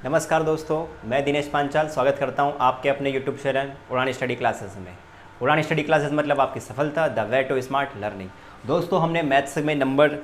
नमस्कार दोस्तों, मैं दिनेश पांचाल स्वागत करता हूं आपके अपने YouTube channel Udaan study classes में। उड़ान स्टडी क्लासेस मतलब आपकी सफलता, the way to smart learning. दोस्तों, हमने मैथ्स में नंबर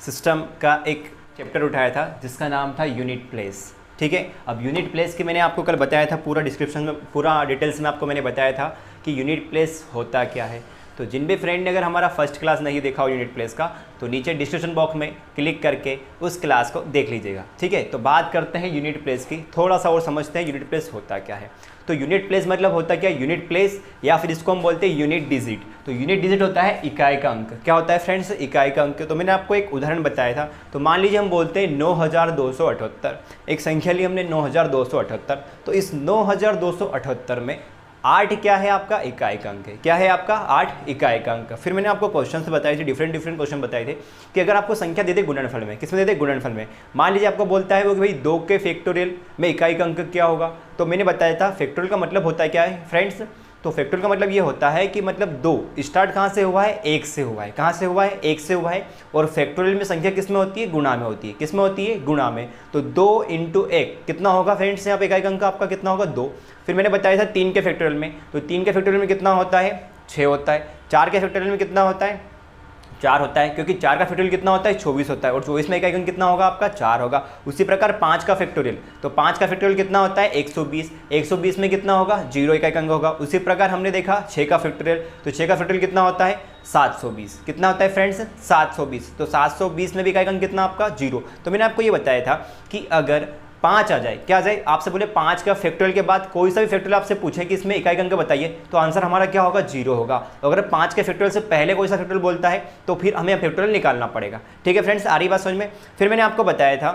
सिस्टम का एक चैप्टर उठाया था जिसका नाम था यूनिट प्लेस। ठीक है, अब यूनिट प्लेस की मैंने आपको कल बताया था, पूरा डिस्क्रिप्शन में पूरा डिटेल्स में आपको मैंने बताया था कि यूनिट प्लेस होता क्या है। तो जिन भी फ्रेंड ने अगर हमारा फर्स्ट क्लास नहीं देखा हो यूनिट प्लेस का, तो नीचे डिस्क्रिप्शन बॉक्स में क्लिक करके उस क्लास को देख लीजिएगा। ठीक है, तो बात करते हैं यूनिट प्लेस की, थोड़ा सा और समझते हैं यूनिट प्लेस होता क्या है। तो यूनिट प्लेस मतलब होता क्या है, यूनिट प्लेस या फिर इसको हम बोलते हैं यूनिट डिजिट। तो यूनिट डिजिट होता है इकाई का अंक। क्या होता है फ्रेंड्स? इकाई का अंक। तो मैंने आपको एक उदाहरण बताया था। तो मान लीजिए हम बोलते हैं 9278, एक संख्या ली हमने 9278। तो इस 9278 में 8 क्या है आपका? इकाई का अंक है। क्या है आपका? 8 इकाई का अंक। फिर मैंने आपको क्वेश्चन बताए थे, डिफरेंट क्वेश्चन बताए थे कि अगर आपको संख्या दे दे गुणनफल में, किसमें दे दे? गुणनफल में। मान लीजिए आपको बोलता है वो कि भाई 2 के फैक्टोरियल में इकाई का अंक क्या होगा। तो मैंने बताया था फैक्टोरियल का मतलब होता है क्या है फ्रेंड्स? तो फैक्टोरियल का मतलब ये होता है कि मतलब 2 स्टार्ट कहाँ से हुआ है? 1 से हुआ है। कहाँ से हुआ है? 1 से हुआ है। और फैक्टोरियल में संख्या किस में होती है? गुणा में होती है। किस में होती है? गुणा में। तो 2 × 1 कितना होगा फ्रेंड्स? यहाँ पे इकाई का अंक आपका कितना होगा? 2। फिर मैंने बताया था 3 के फैक्टोरियल में, तो 3 के फैक्टोरियल में कितना होता है? 6 होता है। 4 के फैक्टोरियल में कितना होता है? 4 होता है, क्योंकि 4 का फैक्टोरियल कितना होता है? 24 होता है। और 24 में इकाई का अंक कितना होगा आपका? 4 होगा। उसी प्रकार 5 का फैक्टोरियल, तो 5 का फैक्टोरियल कितना होता है? 120। 120 में कितना होगा? 0 इकाई का अंक होगा। उसी प्रकार हमने देखा 6 का फैक्टोरियल, तो 6 का फैक्टोरियल कितना होता है? 720। कितना होता है फ्रेंड्स? 720। तो 720 में भी इकाई का अंक कितना आपका? 0। तो मैंने आपको ये बताया था कि अगर 5 आ जाए, क्या आ जाए? आपसे बोले 5 का फैक्टोरियल के बाद कोई सा भी फैक्टोरियल आपसे पूछे कि इसमें इकाई का अंक बताइए, तो आंसर हमारा क्या होगा? 0 होगा। तो अगर 5 के फैक्टोरियल से पहले कोई सा फैक्टोरियल बोलता है तो फिर हमें फैक्टोरियल निकालना पड़ेगा। ठीक है फ्रेंड्स, आ रही बात समझ में? फिर मैंने आपको बताया था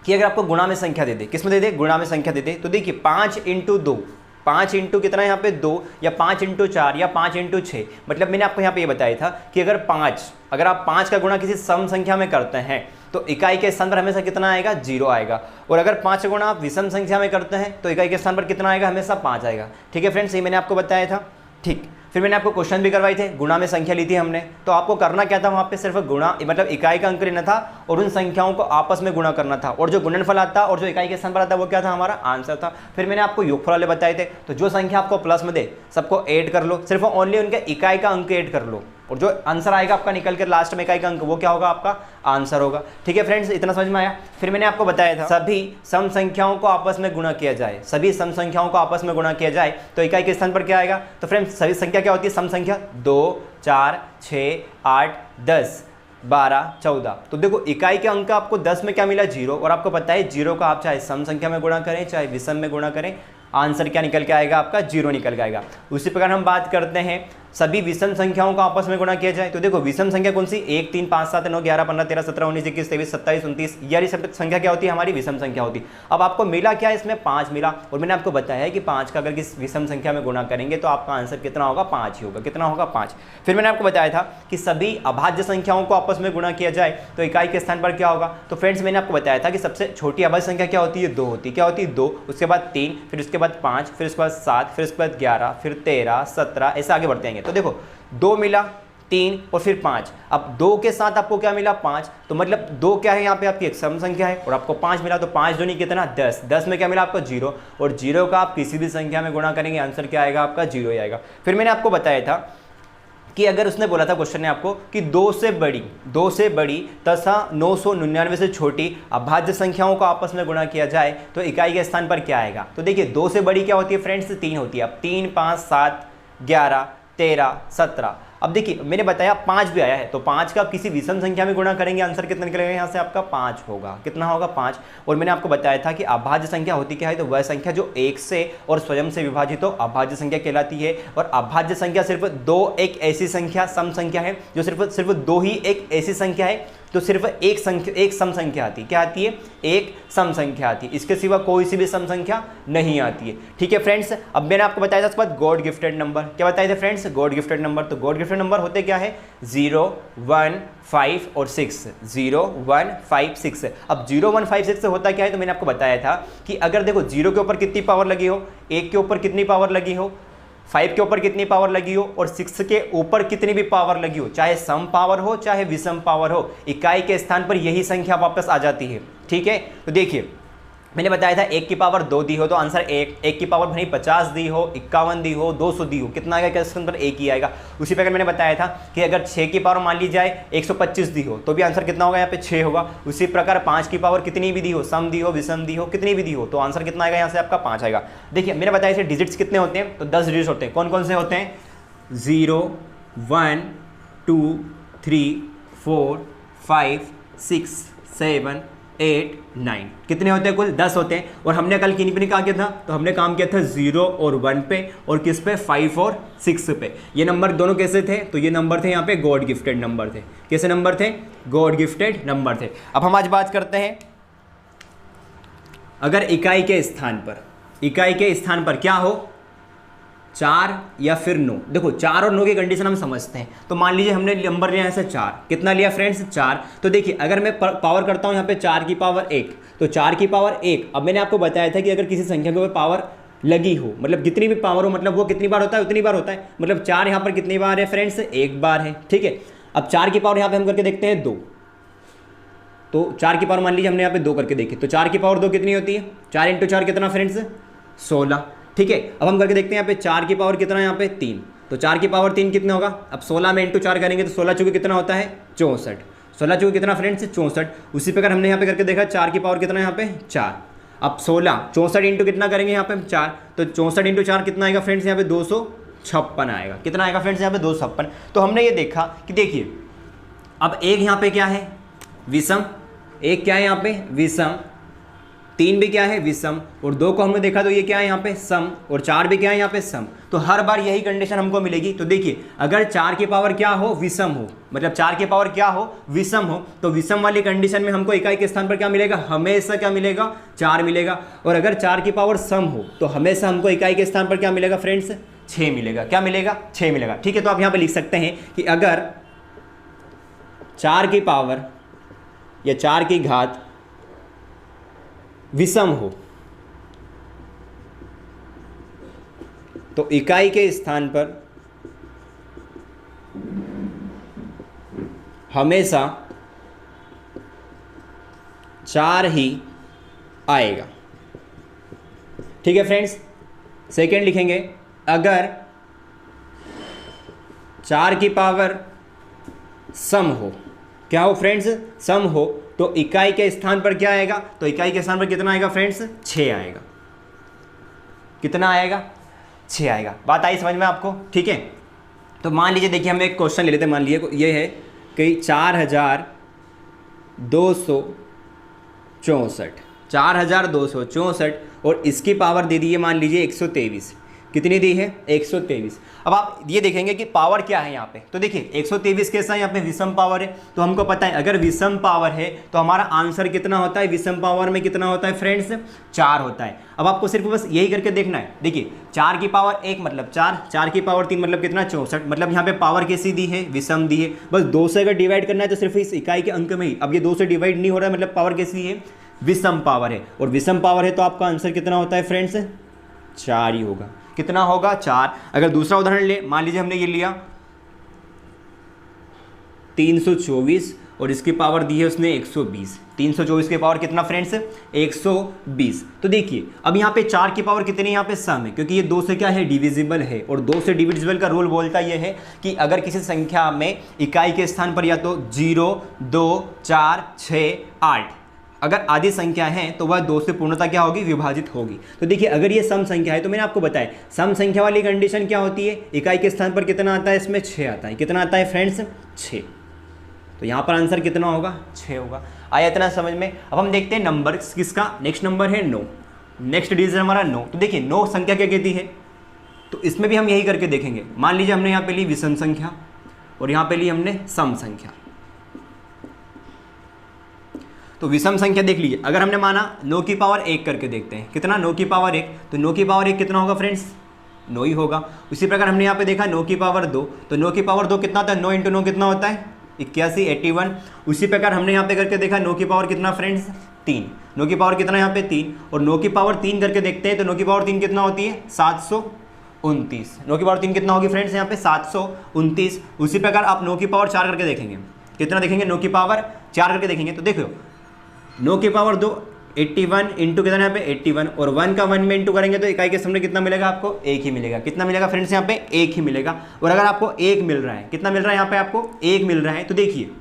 कि अगर आपको गुणा में संख्या दे दे, किस में दे दे? गुणा में संख्या दे दे, तो देखिए 5 × 2, 5 इंटू कितना है यहाँ पे? 2, या 5 × 4 या 5 × 6। मतलब मैंने आपको यहाँ पे ये बताया था कि अगर आप 5 का गुणा किसी सम संख्या में करते हैं तो इकाई के स्थान पर हमेशा कितना आएगा? 0 आएगा। और अगर 5 का गुणा आप विषम संख्या में करते हैं तो इकाई के स्थान पर कितना आएगा? हमेशा 5 आएगा। ठीक है फ्रेंड्स, ये मैंने आपको बताया था। ठीक, फिर मैंने आपको क्वेश्चन भी करवाए थे, गुणा में संख्या ली थी हमने। तो आपको करना क्या था? वहाँ पे सिर्फ गुणा मतलब इकाई का अंक लेना था और उन संख्याओं को आपस में गुणा करना था, और जो गुणनफल आता और जो इकाई के स्थान पर आता वो क्या था? हमारा आंसर था। फिर मैंने आपको योगफल वाले बताए थे, तो जो संख्या आपको प्लस में दे सबको ऐड कर लो, सिर्फ ओनली उनके इकाई का अंक ऐड कर लो, और जो आंसर आएगा आपका निकल कर लास्ट में इकाई का अंक, वो क्या होगा? आपका आंसर होगा। ठीक है फ्रेंड्स, इतना समझ में आया? फिर मैंने आपको बताया था सभी सम संख्याओं को आपस में गुणा किया जाए, सभी सम संख्याओं को आपस में गुणा किया जाए तो इकाई के स्थान पर क्या आएगा? तो फ्रेंड्स सभी संख्या क्या होती है? सम संख्या 2, 4, 6, 8, 10, 12, 14। तो देखो इकाई के अंक आपको 10 में क्या मिला? 0। और आपको पता है 0 का आप चाहे सम संख्या में गुणा करें चाहे विषम में गुणा करें, आंसर क्या निकल के आएगा? आपका 0 निकल के आएगा। उसी प्रकार हम बात करते हैं सभी विषम संख्याओं को आपस में गुणा किया जाए, तो देखो विषम संख्या कौन सी? 1, 3, 5, 7, 9, 11, 15, 13, 17, 19, 21, 23, 27, 29, ये सब संख्या क्या होती है? हमारी विषम संख्या होती है। अब आपको मिला क्या? इसमें 5 मिला। और मैंने आपको बताया है कि 5 का अगर किस विषम संख्या में गुणा करेंगे तो आपका आंसर कितना होगा? 5 ही होगा। कितना होगा? 5। फिर मैंने आपको बताया था कि सभी अभाज्य संख्याओं को आपस में गुणा किया जाए तो इकाई के स्थान पर क्या होगा? तो फ्रेंड्स मैंने आपको बताया था कि सबसे छोटी अभाज्य संख्या क्या होती है? 2 होती है। क्या होती है? 2। उसके बाद 3, फिर उसके बाद 5, फिर उसके बाद 7, फिर उसके बाद 11, फिर 13, 17, ऐसे आगे बढ़ते हैं। तो देखो 2 मिला, 3 और फिर 5। अब 2 के साथ आपको क्या मिला? 5। तो मतलब 2 क्या है यहाँ पे? आपकी एक सम संख्या है, और आपको 5 मिला, तो 5 दूनी कितना? 10। 10 में क्या मिला आपको? 0। और 0 का आप किसी भी संख्या में गुणा करेंगे आंसर क्या आएगा? आपका 0 ही आएगा। फिर मैंने आपको बताया था कि अगर उसने बोला था क्वेश्चन ने आपको कि 2 से बड़ी तथा 999 से छोटी अभाज्य संख्याओं को आपस में गुणा किया जाए तो इकाई के स्थान पर क्या आएगा? तो देखिए 2 से बड़ी क्या होती है फ्रेंड्स? 3 होती है। अब 3, 5, 7, 11, 13, 17। अब देखिए मैंने बताया 5 भी आया है, तो 5 का आप किसी विषम संख्या में गुणा करेंगे आंसर कितना निकलेगा? यहाँ से आपका 5 होगा। कितना होगा? 5। और मैंने आपको बताया था कि अभाज्य संख्या होती क्या है? तो वह संख्या जो 1 से और स्वयं से विभाजित हो अभाज्य संख्या कहलाती है। और अभाज्य संख्या सिर्फ 2 एक ऐसी संख्या सम संख्या है जो सिर्फ 2 ही एक ऐसी संख्या है तो सिर्फ एक सम संख्या आती है। क्या आती है? एक सम संख्या आती है, इसके सिवा कोई सी भी सम संख्या नहीं आती है। ठीक है फ्रेंड्स, अब मैंने आपको बताया था उसके बाद गॉड गिफ्टेड नंबर। क्या बताए थे फ्रेंड्स? God gifted number. तो गॉड गिफ्टेड नंबर होते क्या है? 0, 1, 5 और 6। 0, 1, 5, 6। अब 0, 1, 5, 6 से होता क्या है? तो मैंने आपको बताया था कि अगर देखो 0 के ऊपर कितनी पावर लगी हो, 1 के ऊपर कितनी पावर लगी हो, 5 के ऊपर कितनी पावर लगी हो और 6 के ऊपर कितनी भी पावर लगी हो, चाहे सम पावर हो चाहे विषम पावर हो, इकाई के स्थान पर यही संख्या वापस आ जाती है। ठीक है, तो देखिए मैंने बताया था 1 की पावर 2 दी हो तो आंसर 1 की पावर भले 50 दी हो, 51 दी हो, 200 दी हो, कितना आएगा क्वेश्चन पर 1 ही आएगा। उसी प्रकार मैंने बताया था कि अगर 6 की पावर मान ली जाए 125 दी हो तो भी आंसर कितना होगा, यहाँ पे 6 होगा। उसी प्रकार 5 की पावर कितनी भी दी हो, सम दी हो, विषम दी हो, कितनी भी दी हो, तो आंसर कितना आएगा यहाँ से आपका 5 आएगा। देखिए मैंने बताया इसे डिजिट्स कितने होते हैं, तो 10 डिजिट्स होते हैं। कौन कौन से होते हैं, 0 1 2 3 4 5 6 7 8 9, कितने होते हैं, कुल 10 होते हैं। और हमने कल किन पे काम किया था, तो हमने काम किया था 0 और 1 पे, और किस पे, 5 और 6 पे। ये नंबर दोनों कैसे थे, तो ये नंबर थे यहाँ पे गॉड गिफ्टेड नंबर थे। कैसे नंबर थे, गॉड गिफ्टेड नंबर थे। अब हम आज बात करते हैं अगर इकाई के स्थान पर क्या हो, 4 या फिर 9। देखो 4 और 9 की कंडीशन हम समझते हैं। तो मान लीजिए हमने नंबर लिया है 4, कितना लिया फ्रेंड्स, 4। तो देखिए अगर मैं पावर करता हूँ यहाँ पे 4 की पावर 1, तो 4 की पावर 1। अब मैंने आपको बताया था कि अगर किसी संख्या के ऊपर पावर लगी हो, मतलब जितनी भी पावर हो, मतलब वो कितनी बार होता है, उतनी बार होता है। मतलब 4 यहाँ पर कितनी बार है फ्रेंड्स, 1 बार है, ठीक है। अब 4 की पावर यहाँ पे हम करके देखते हैं 2, तो 4 की पावर मान लीजिए हमने यहाँ पे 2 करके देखी, तो 4 की पावर 2 कितनी होती है, 4 × 4 कितना फ्रेंड्स, 16, ठीक है। अब हम करके देखते हैं यहाँ पे 4 की पावर कितना है, यहाँ पे 3, तो 4 की पावर 3 कितना होगा। अब 16 में × 4 करेंगे तो 16 चौके कितना होता है, 64, 16 चौके कितना फ्रेंड्स, 64। उसी प्रकार हमने यहाँ पे करके देखा 4 की पावर कितना है, यहाँ पे 4। अब 16 64 इंटू कितना करेंगे यहाँ पे 4, तो 64 × 4 कितना आएगा फ्रेंड्स, यहाँ पे 256 आएगा। कितना आएगा फ्रेंड्स, यहाँ पे 256। तो हमने ये देखा कि देखिए अब एक यहाँ पे क्या है, विषम, एक क्या है यहाँ पे विषम, 3 भी क्या है विषम, और 2 को हमने देखा तो ये क्या है यहाँ पे सम, और 4 भी क्या है यहाँ पे सम। तो हर बार यही कंडीशन हमको मिलेगी। तो देखिए अगर 4 की पावर क्या हो, विषम हो, मतलब 4 की पावर क्या हो, विषम हो, तो विषम वाली कंडीशन में हमको इकाई के स्थान पर क्या मिलेगा, हमेशा क्या मिलेगा, 4 मिलेगा। और अगर 4 की पावर सम हो तो हमेशा हमको इकाई के स्थान पर क्या मिलेगा फ्रेंड्स, 6 मिलेगा। क्या मिलेगा, 6 मिलेगा, ठीक है। तो आप यहाँ पर लिख सकते हैं कि अगर 4 की पावर या 4 की घात विषम हो तो इकाई के स्थान पर हमेशा 4 ही आएगा, ठीक है फ्रेंड्स। सेकेंड लिखेंगे अगर 4 की पावर सम हो, क्या हो फ्रेंड्स, सम हो, तो इकाई के स्थान पर क्या आएगा, तो इकाई के स्थान पर कितना आएगा फ्रेंड्स, 6 आएगा। कितना आएगा, 6 आएगा। बात आई समझ में आपको, ठीक है। तो मान लीजिए देखिए हम एक क्वेश्चन ले लेते हैं, मान लीजिए ये है कि 4264 और इसकी पावर दे दी है मान लीजिए 123। कितनी दी है, 123। अब आप ये देखेंगे कि पावर क्या है यहाँ पे, तो देखिए 123 कैसा है, यहाँ पे विषम पावर है। तो हमको पता है अगर विषम पावर है तो हमारा आंसर कितना होता है, विषम पावर में कितना होता है फ्रेंड्स, 4 होता है। अब आपको सिर्फ बस यही करके देखना है। देखिए 4 की पावर 1 मतलब 4, 4 की पावर 3 मतलब कितना, 64। मतलब यहाँ पे पावर कैसी दी है, विषम दी है। बस 2 से अगर डिवाइड करना है तो सिर्फ इस इकाई के अंक में ही। अब ये 2 से डिवाइड नहीं हो रहा है, मतलब पावर कैसी है, विषम पावर है। और विषम पावर है तो आपका आंसर कितना होता है फ्रेंड्स, 4 ही होगा। कितना होगा, 4। अगर दूसरा उदाहरण ले, मान लीजिए हमने ये लिया 324 और इसकी पावर दी है उसने 120। 324 की पावर कितना फ्रेंड्स, 120। तो देखिए अब यहाँ पे 4 की पावर कितनी, यहाँ पे सम है, क्योंकि ये 2 से क्या है, डिविजिबल है। और 2 से डिविजिबल का रूल बोलता ये है कि अगर किसी संख्या में इकाई के स्थान पर या तो 0, 2, 4, 6, 8 अगर आधी संख्या है तो वह 2 से पूर्णतः क्या होगी, विभाजित होगी। तो देखिए अगर ये सम संख्या है तो मैंने आपको बताया सम संख्या वाली कंडीशन क्या होती है, इकाई के स्थान पर कितना आता है, इसमें 6 आता है। कितना आता है फ्रेंड्स, 6। तो यहाँ पर आंसर कितना होगा, 6 होगा। आया इतना समझ में। अब हम देखते हैं नंबर किसका, नेक्स्ट नंबर है 9। नेक्स्ट डिजिट हमारा 9। तो देखिए 9 संख्या क्या कहती है, तो इसमें भी हम यही करके देखेंगे। मान लीजिए हमने यहाँ पे ली विषम संख्या और यहाँ पे ली हमने सम संख्या। तो विषम संख्या देख लीजिए, अगर हमने माना 9 की पावर 1 करके देखते हैं, कितना, 9 की पावर 1। तो 9 की पावर 1 कितना होगा फ्रेंड्स, 9 ही होगा। उसी प्रकार हमने यहाँ पे देखा 9 की पावर 2, तो 9 की पावर 2 कितना होता है, 9 × 9 कितना होता है, 81, 81। उसी प्रकार हमने यहाँ पे करके देखा 9 की पावर कितना फ्रेंड्स, 3। 9 की पावर कितना यहाँ पे 3, और 9 की पावर 3 करके देखते हैं तो 9 की पावर 3 कितना होती है, 729। 9 की पावर 3 कितना होगी फ्रेंड्स, यहाँ पे 729। उसी प्रकार आप 9 की पावर 4 करके देखेंगे, कितना देखेंगे, 9 की पावर 4 करके देखेंगे। तो देखो 9 की पावर 2 81 इंटू कितना यहाँ पे 81, और 1 का 1 में इंटू करेंगे तो इकाई के सामने कितना मिलेगा आपको, 1 ही मिलेगा। कितना मिलेगा फ्रेंड्स यहाँ पे, 1 ही मिलेगा। और अगर आपको 1 मिल रहा है, कितना मिल रहा है यहाँ पे आपको, 1 मिल रहा है, तो देखिए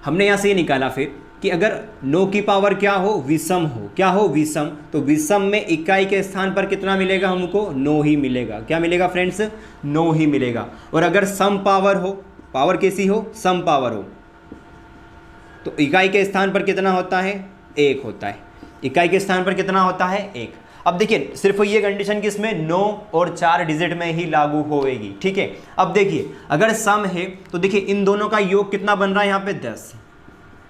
हमने यहाँ से ये निकाला फिर कि अगर 9 की पावर क्या हो, विषम हो, क्या हो, विषम, तो विषम में इकाई के स्थान पर कितना मिलेगा हमको, 9 ही मिलेगा। क्या मिलेगा फ्रेंड्स, 9 ही मिलेगा। और अगर सम पावर हो, पावर कैसी हो, सम पावर हो, तो इकाई के स्थान पर कितना होता है, 1 होता है। इकाई के स्थान पर कितना होता है, 1। अब देखिए सिर्फ ये कंडीशन किसमें, 9 और 4 डिजिट में ही लागू होएगी, ठीक है। अब देखिए अगर सम है तो देखिए इन दोनों का योग कितना बन रहा है यहाँ पे, 10।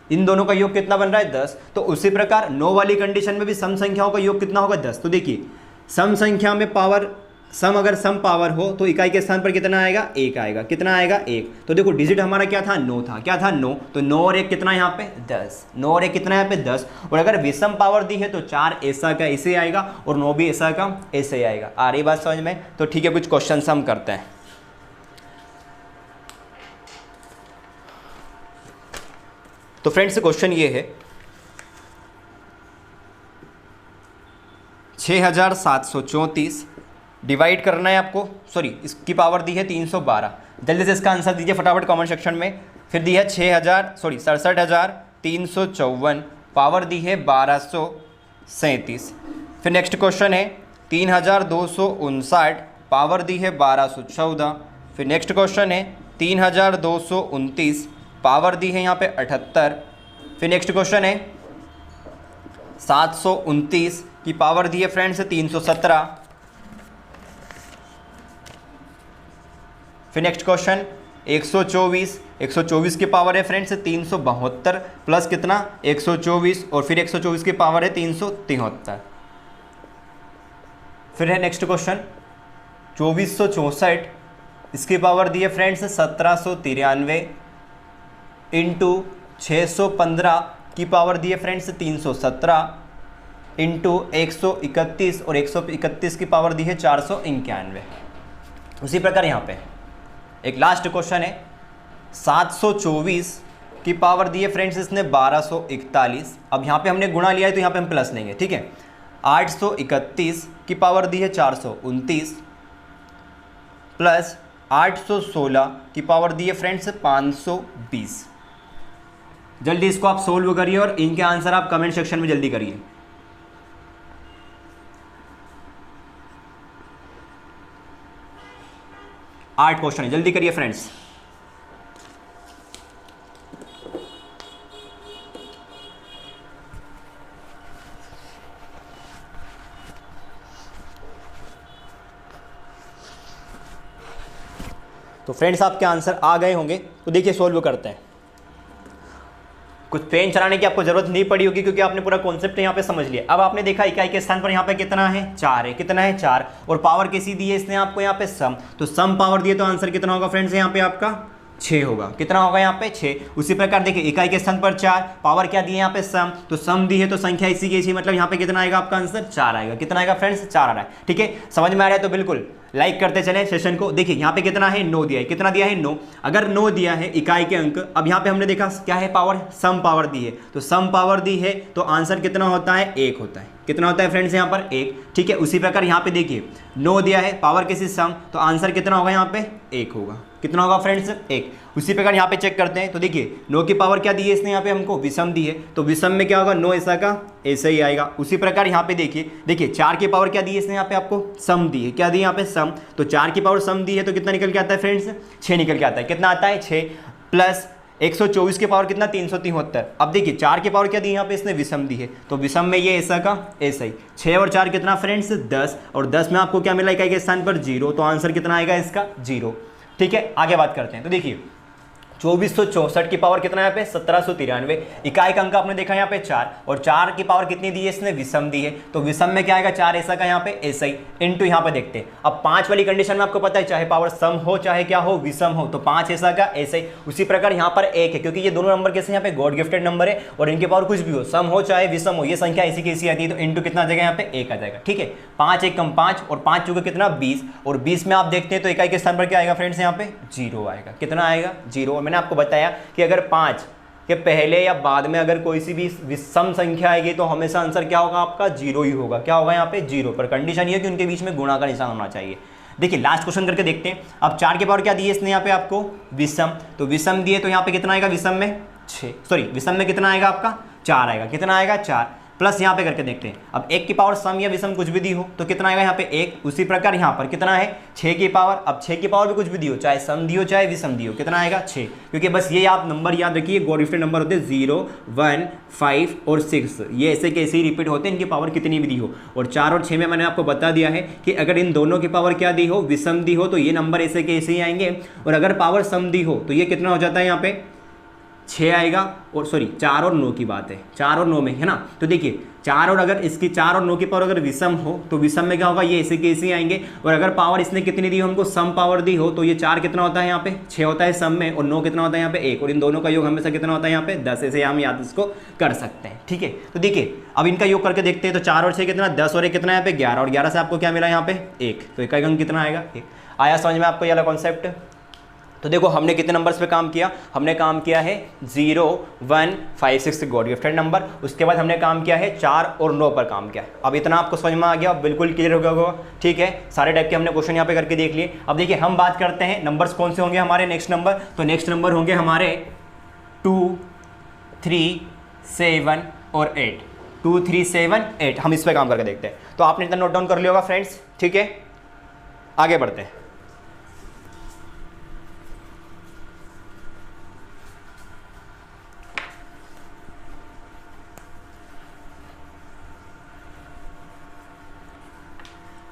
इन दोनों का योग कितना बन रहा है, 10। तो उसी प्रकार 9 वाली कंडीशन में भी सम संख्याओं का योग कितना होगा, 10। तो देखिए सम संख्या में पावर, सम अगर सम पावर हो तो इकाई के स्थान पर कितना आएगा, 1 आएगा। कितना आएगा, 1। तो देखो डिजिट हमारा क्या था, 9 था। क्या था, 9। तो 9 और 1 कितना यहाँ पे, 10। 9 और 1 कितना यहाँ पे, 10। और अगर विषम पावर दी है तो 4 ऐसा का ऐसे आएगा और 9 भी ऐसा का ऐसे आएगा। आ रही बात समझ में? तो ठीक है, कुछ क्वेश्चन हम करते हैं। तो फ्रेंड्स क्वेश्चन ये है, 6734 डिवाइड करना है आपको, सॉरी इसकी पावर दी है 312। जल्दी से इसका आंसर दीजिए फटाफट कमेंट सेक्शन में। फिर दी है 67,354, पावर दी है 1237। फिर नेक्स्ट क्वेश्चन है 3259, पावर दी है 1214। फिर नेक्स्ट क्वेश्चन है 3229, पावर दी है यहाँ पे 78। फिर नेक्स्ट क्वेश्चन है 729 की पावर दी है फ्रेंड्स 317। फिर नेक्स्ट क्वेश्चन 124 की पावर है फ्रेंड्स 372 प्लस कितना 124, और फिर 124 की पावर है 373। फिर है नेक्स्ट क्वेश्चन 2464, इसकी पावर दी है फ्रेंड्स 1793 इंटू 615 की पावर दी है फ्रेंड्स 317 इंटू 131, और 131 की पावर दी है 491। उसी प्रकार यहाँ पे एक लास्ट क्वेश्चन है 724 की पावर दी है फ्रेंड्स इसने 1241। अब यहाँ पे हमने गुणा लिया है तो यहाँ पे हम प्लस लेंगे, ठीक है। 831 की पावर दी है 429 प्लस 816 की पावर दी है फ्रेंड्स 520। जल्दी इसको आप सोल्व करिए और इनके आंसर आप कमेंट सेक्शन में जल्दी करिए। आठ क्वेश्चन है, जल्दी करिए फ्रेंड्स। तो फ्रेंड्स आपके आंसर आ गए होंगे, तो देखिए सोल्व करते हैं। कुछ पेन चलाने की आपको जरूरत नहीं पड़ी होगी क्योंकि आपने पूरा कॉन्सेप्ट यहाँ पे समझ लिया। अब आपने देखा इकाई के स्थान पर यहाँ पे कितना है, 4 है। कितना है, 4। और पावर कैसी दी है इसने आपको यहाँ पे, सम। तो सम पावर दिए तो आंसर कितना होगा फ्रेंड्स यहाँ पे आपका, 6 होगा। कितना होगा यहाँ पे, 6। उसी प्रकार देखिए इकाई के स्थान पर 4, पावर क्या दी है यहाँ पे, सम। तो सम दी है तो संख्या इसी की इसी, मतलब यहाँ पे कितना आएगा आपका आंसर, 4 आएगा। कितना आएगा फ्रेंड्स, 4 आ रहा है। ठीक है, समझ में आ रहा है तो बिल्कुल लाइक करते चले सेशन को। देखिए यहाँ पे कितना है, 9 दिया है। कितना दिया है, 9। अगर 9 दिया है इकाई के अंक, अब यहाँ पे हमने देखा क्या है, पावर, सम पावर दी है। तो सम पावर दी है तो आंसर कितना होता है, 1 होता है। कितना होता है फ्रेंड्स यहाँ पर, 1। ठीक है, उसी प्रकार यहाँ पे देखिए 9 दिया है, पावर किसी सम, तो आंसर कितना होगा यहाँ पे, 1 होगा। कितना होगा फ्रेंड्स, 1। उसी प्रकार यहाँ पे चेक करते हैं तो देखिए 9 की पावर क्या दी है इसने यहाँ पे हमको, विषम दी है। तो विषम में क्या होगा, 9 ऐसा का ऐसा ही आएगा। उसी प्रकार यहाँ पे देखिए 4 की पावर क्या दी है इसने यहाँ पे आपको, सम दी है। क्या दी है यहाँ पे, सम। तो 4 की पावर सम दी है तो कितना निकल के आता है फ्रेंड्स, 6 निकल के आता है। कितना आता है, 6 प्लस 124 की पावर कितना, 373। अब देखिए 4 की पावर क्या दी है यहाँ पे इसने, विषम दी है। तो विषम में ये ऐसा का ऐसा ही। 6 और 4 कितना फ्रेंड्स, 10। और 10 में आपको क्या मिला, इकाई के स्थान पर 0। तो आंसर कितना आएगा इसका, 0। ठीक है, आगे बात करते हैं। तो देखिए 2464 की पावर कितना यहाँ पे, 1793। इकाई का अंक आपने देखा यहाँ पे 4, और 4 की पावर कितनी दी है इसने, विषम दी है। तो विषम में क्या आएगा, 4 ऐसा का यहाँ पे ऐसा ही, इनटू यहाँ पे देखते हैं। अब 5 वाली कंडीशन में आपको पता है चाहे पावर सम हो चाहे क्या हो, विषम हो, तो 5 ऐसा का ऐसा ही। उसी प्रकार यहाँ पर 1 है क्योंकि ये दोनों नंबर कैसे यहाँ पे गॉड गिफ्टेड नंबर है, और इनके पावर कुछ भी हो, सम हो चाहे विषम हो, ये संख्या इसी की इसी आती है। तो इनटू कितना आ जाएगा यहाँ पे, 1 आ जाएगा। ठीक है, 5 1 कम 5, और 5 चूंकि कितना, 20। और 20 में आप देखते हैं तो इकाई के स्थान पर क्या आएगा फ्रेंड्स यहाँ पे, 0 आएगा। कितना आएगा, 0। और मैंने आपको बताया कि अगर 5 कि पहले या बाद में अगर कोई सी भी विषम संख्या आएगी तो हमेशा आंसर क्या होगा आपका 0 ही होगा। क्या होगा यहाँ पे 0, पर कंडीशन ये है कि उनके बीच में गुणा का निशान होना चाहिए। देखिए लास्ट क्वेश्चन करके देखते हैं। अब 4 की पावर क्या दी है इसने यहाँ पे आपको विषम, तो विषम दिए तो यहाँ पे कितना आएगा विषम में 6, सॉरी विषम में कितना आएगा आपका 4 आएगा। कितना आएगा 4, प्लस यहाँ पे करके देखते हैं। अब 1 की पावर सम या विषम कुछ भी दी हो तो कितना आएगा यहाँ पे 1। उसी प्रकार यहाँ पर कितना है 6 की पावर, अब 6 की पावर भी कुछ भी दी हो, चाहे सम दी हो चाहे विषम दी हो, कितना आएगा 6। क्योंकि बस ये आप नंबर याद रखिए, गॉड-गिफ्टेड नंबर होते हैं 0, 1, 5 और 6, ये ऐसे कैसे ही रिपीट होते हैं, इनकी पावर कितनी भी दी हो। और 4 और 6 में मैंने आपको बता दिया है कि अगर इन दोनों की पावर क्या दी हो विषम दी हो तो ये नंबर ऐसे कैसे ही आएंगे, और अगर पावर सम दी हो तो ये कितना हो जाता है यहाँ पे 6 आएगा। और सॉरी 4 और 9 की बात है, 4 और 9 में है ना। तो देखिए 4 और अगर इसकी 4 और 9 की पावर अगर विषम हो तो विषम में क्या होगा ये ऐसे कैसे आएंगे। और अगर पावर इसने कितनी दी हो हमको सम पावर दी हो तो ये 4 कितना होता है यहाँ पे 6 होता है सम में, और 9 कितना होता है यहाँ पे 1, और इन दोनों का योग हमेशा कितना होता है यहाँ पे 10। ऐसे हम याद इसको कर सकते हैं। ठीक है, तो देखिए अब इनका योग करके देखते हैं। तो 4 और 6 कितना 10 और 1 कितना यहाँ पे 11, और 11 से आपको क्या मिला यहाँ पे 1, तो एक अंक कितना आएगा 1। आया समझ में आपको ये वाला कॉन्सेप्ट। तो देखो हमने कितने नंबर्स पे काम किया, हमने काम किया है 0, 1, 5, 6 गॉड-गिफ्टेड नंबर। उसके बाद हमने काम किया है 4 और 9 पर काम किया। अब इतना आपको समझ में आ गया, बिल्कुल क्लियर हो गया होगा। ठीक है, सारे टाइप के हमने क्वेश्चन यहाँ पे करके देख लिए। अब देखिए हम बात करते हैं नंबर्स कौन से होंगे हमारे नेक्स्ट नंबर। तो नेक्स्ट नंबर होंगे हमारे 2, 3, 7 और 8। 2, 3, 7, 8 हम इस पर काम करके देखते हैं। तो आपने इतना नोट डाउन कर लिया होगा फ्रेंड्स। ठीक है, आगे बढ़ते हैं।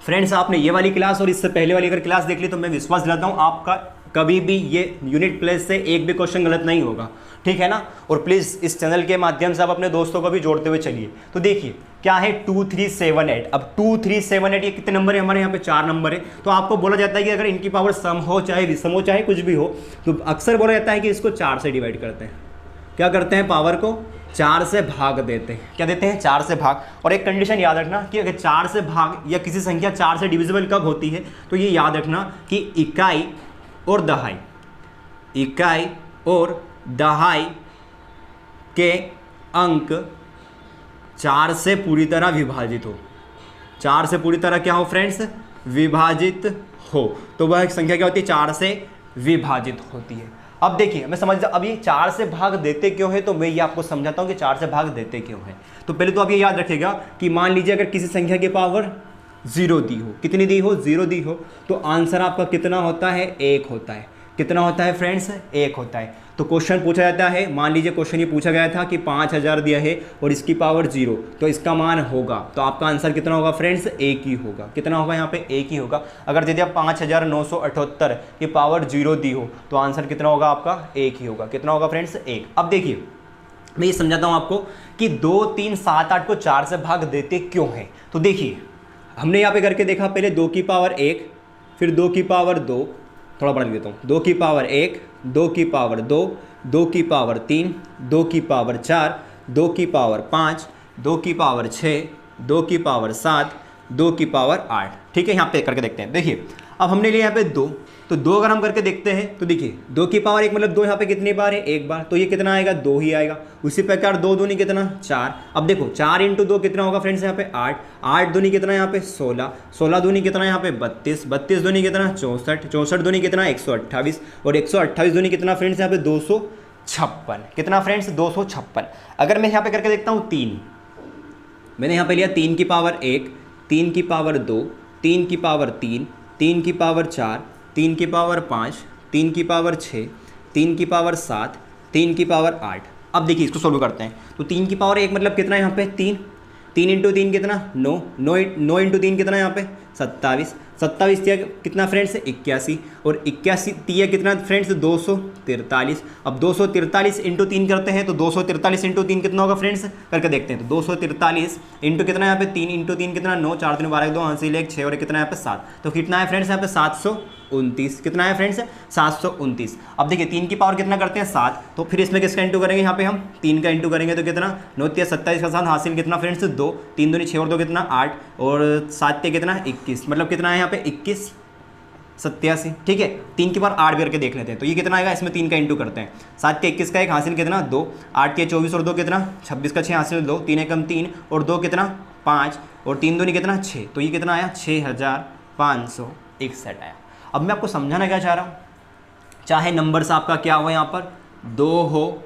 फ्रेंड्स आपने ये वाली क्लास और इससे पहले वाली अगर क्लास देख ली तो मैं विश्वास दिलाता हूँ आपका कभी भी ये यूनिट प्लेस से एक भी क्वेश्चन गलत नहीं होगा। ठीक है ना। और प्लीज़ इस चैनल के माध्यम से आप अपने दोस्तों को भी जोड़ते हुए चलिए। तो देखिए क्या है 2, 3, 7, 8। अब 2, 3, 7, 8 ये कितने नंबर है हमारे यहाँ पे 4 नंबर है। तो आपको बोला जाता है कि अगर इनकी पावर सम हो चाहे विषम हो चाहे कुछ भी हो तो अक्सर बोला जाता है कि इसको 4 से डिवाइड करते हैं। क्या करते हैं पावर को 4 से भाग देते हैं। क्या देते हैं 4 से भाग। और एक कंडीशन याद रखना कि अगर 4 से भाग या किसी संख्या 4 से डिविजिबल कब होती है तो ये याद रखना कि इकाई और दहाई, इकाई और दहाई के अंक 4 से पूरी तरह विभाजित हो। 4 से पूरी तरह क्या हो फ्रेंड्स विभाजित हो, तो वह संख्या क्या होती है 4 से विभाजित होती है। अब देखिए मैं समझ अब ये 4 से भाग देते क्यों है, तो मैं ये आपको समझाता हूँ कि 4 से भाग देते क्यों है। तो पहले तो आप ये याद रखिएगा कि मान लीजिए अगर किसी संख्या की पावर 0 दी हो, कितनी दी हो 0 दी हो, तो आंसर आपका कितना होता है 1 होता है। कितना होता है फ्रेंड्स 1 होता है। तो क्वेश्चन पूछा जाता है, मान लीजिए क्वेश्चन ये पूछा गया था कि 5000 दिया है और इसकी पावर 0, तो इसका मान होगा, तो आपका आंसर कितना होगा फ्रेंड्स 1 ही होगा। कितना होगा यहाँ पे 1 ही होगा। अगर दे दिया 5978 की पावर 0 दी हो तो आंसर कितना होगा आपका 1 ही होगा। कितना होगा फ्रेंड्स 1। अब देखिए मैं ये समझाता हूँ आपको कि 2, 3, 7, 8 को 4 से भाग देते क्यों है। तो देखिए हमने यहाँ पे करके देखा, पहले 2 की पावर 1, फिर 2 की पावर 2, थोड़ा बढ़ा देता हूँ, 2 की पावर 1, 2 की पावर 2, 2 की पावर 3, 2 की पावर 4, 2 की पावर 5, 2 की पावर 6, 2 की पावर 7, 2 की पावर 8। ठीक है, यहाँ पे करके देखते हैं। देखिए अब हमने लिया यहाँ पे 2, तो 2 अगर हम करके देखते हैं तो देखिए 2 की पावर 1 मतलब 2 यहाँ पे कितनी बार है 1 बार, तो ये कितना आएगा 2 ही आएगा। उसी प्रकार 2 दूनी कितना 4। अब देखो 4 × 2 कितना होगा फ्रेंड्स यहाँ पे 8, 8 दूनी कितना यहाँ पे 16, 16 दूनी कितना यहाँ पे 32, 32 दूनी कितना 64, 64 दूनी कितना 128, और 128 दूनी कितना फ्रेंड्स यहाँ पे 256। कितना फ्रेंड्स 256। अगर मैं यहाँ पे करके देखता हूँ 3, मैंने यहाँ पे लिया 3 की पावर 1, 3 की पावर 2, 3 की पावर 3, 3 की पावर 4, 3 की पावर 5, 3 की पावर 6, 3 की पावर 7, 3 की पावर 8। अब देखिए इसको सोल्व करते हैं। तो 3 की पावर 1 मतलब कितना है यहाँ पे 3, 3 × 3 कितना 9, 9 × 3 कितना यहाँ पे 27, 27 तिया कितना फ्रेंड्स 81, और 81 तिया कितना फ्रेंड्स 243। अब 243 × 3 करते हैं तो 243 × 3 कितना होगा फ्रेंड्स करके देखते हैं। तो 243 इंटू कितना यहाँ पे 3 × 3 कितना 9, 4 3 12 2 हासिल 1 6, और कितना यहाँ पे 7, तो कितना है फ्रेंड्स यहाँ पे 729। कितना है फ्रेंड्स 729। अब देखिए 3 की पावर कितना करते हैं 7, तो फिर इसमें किसका इंटू करेंगे यहाँ पे हम 3 का इंटू करेंगे, तो कितना 9 × 27 का 7 हासिल कितना फ्रेंड्स 2, 3 दूनी 6 और 2 कितना 8, और 7 के कितना 21, मतलब कितना है यहाँ पे 21 87, ठीक है। 3 की पावर 8 भी करके देख लेते हैं, तो ये कितना आएगा, इसमें 3 का इंटू करते हैं। 7 के 21 का 1 हासिल कितना 2, 8 के 24 और 2 कितना 26 का 6 हासिल 2, 3 एकम 3 और 2 कितना 5 और 3 दूनी कितना 6, तो ये कितना आया 6561 आया। अब मैं आपको समझाना क्या चाह रहा हूँ, चाहे नंबर्स आपका क्या हो यहाँ पर 2 हो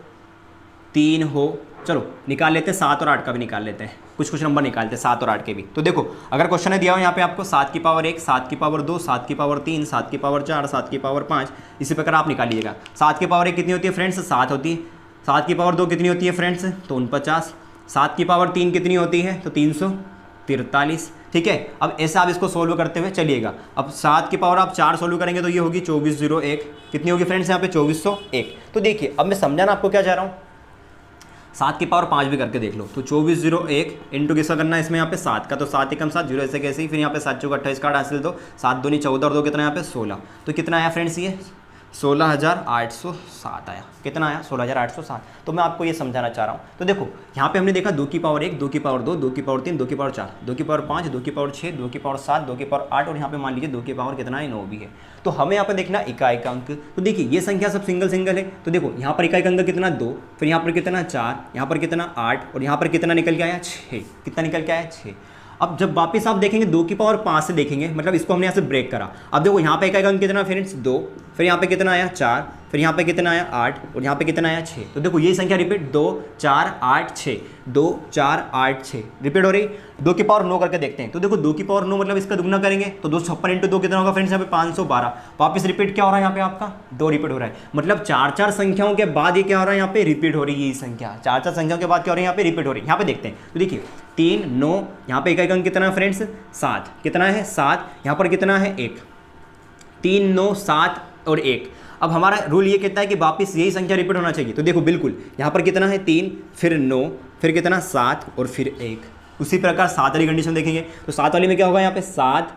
3 हो, चलो निकाल लेते हैं 7 और 8 का भी निकाल लेते हैं, कुछ नंबर निकालते हैं 7 और 8 के भी। तो देखो अगर क्वेश्चन है दिया हो यहाँ पे आपको 7 की पावर 1, 7 की पावर 2, 7 की पावर 3, 7 की पावर 4, 7 की पावर 5, इसी प्रकार आप निकाल लीजिएगा। 7 की पावर 1 कितनी होती है फ्रेंड्स 7 होती है, 7 की पावर 2 कितनी होती है फ्रेंड्स तो 49, 7 की पावर 3 कितनी होती है तो 343, ठीक है। अब ऐसे आप इसको सोल्व करते हुए चलिएगा। अब 7 की पावर आप 4 सोल्व करेंगे तो ये होगी 2401, कितनी होगी फ्रेंड्स यहाँ पे 2401। तो देखिए अब मैं समझाना आपको क्या चाह रहा हूँ, 7 की पावर 5 भी करके देख लो, तो 2401 इंटू किसका करना है इसमें यहाँ पे 7 का, तो 7 एकम 7 जीरो ऐसे कैसे ही, फिर यहाँ पे 7 चौका 28 कार्ड हासिल दो, 7 दूनी 14 और 2 कितना यहाँ पे 16, तो कितना आया फ्रेंड्स ये 16807 आया, कितना आया 16807। तो मैं आपको ये समझाना चाह रहा हूँ। तो देखो यहाँ पे हमने देखा 2 की पावर 1, 2 की पावर 2, 2 की पावर 3, 2 की पावर 4, 2 की पावर 5, 2 की पावर 6, 2 की पावर 7, 2 की पावर 8 और यहाँ पे मान लीजिए 2 की पावर कितना है 9 भी है। तो हमें यहाँ पे देखना इकाई का अंक, तो देखिए ये संख्या सब सिंगल है, तो देखो यहाँ पर इकाई का अंक कितना 2, फिर यहाँ पर कितना 4, यहाँ पर कितना 8 और यहाँ पर कितना निकल के आया 6, कितना निकल के आया 6। अब जब वापस आप देखेंगे 2 की पावर 5 से देखेंगे, मतलब इसको हमने यहाँ से ब्रेक करा। अब देखो यहाँ पे इकाई का अंक कितना फ्रेंड्स 2, फिर यहाँ पे कितना आया 4, फिर यहाँ पे कितना आया 8 और यहाँ पे कितना आया 6। तो देखो ये संख्या रिपीट 2 4 8 6, 2 4 8 6 रिपीट हो रही। 2 की पावर 9 करके देखते हैं, तो देखो 2 की पावर 9 मतलब इसका दुगना करेंगे तो 256 इंटू 2 कितना होगा फ्रेंड्स यहाँ पे 512। वापस रिपीट क्या हो रहा है यहाँ पे आपका 2 रिपीट हो रहा है, मतलब 4 संख्याओं के बाद ये क्या हो रहा है यहाँ पे रिपीट हो रही है। ये संख्या 4 संख्याओं के बाद क्या हो रही है यहाँ पे रिपीट हो रही है। यहाँ पे देखते हैं तो देखिए 3 9, यहाँ पे इकाई का अंक कितना है फ्रेंड्स 7, कितना है 7, यहाँ पर कितना है 1, 3 9 7 और 1। अब हमारा रूल ये कहता है कि वापस यही संख्या रिपीट होना चाहिए, तो देखो बिल्कुल यहाँ पर कितना है 3, फिर 9, फिर कितना 7 और फिर 1। उसी प्रकार 7 वाली कंडीशन देखेंगे तो 7 वाली में क्या होगा यहाँ पे 7,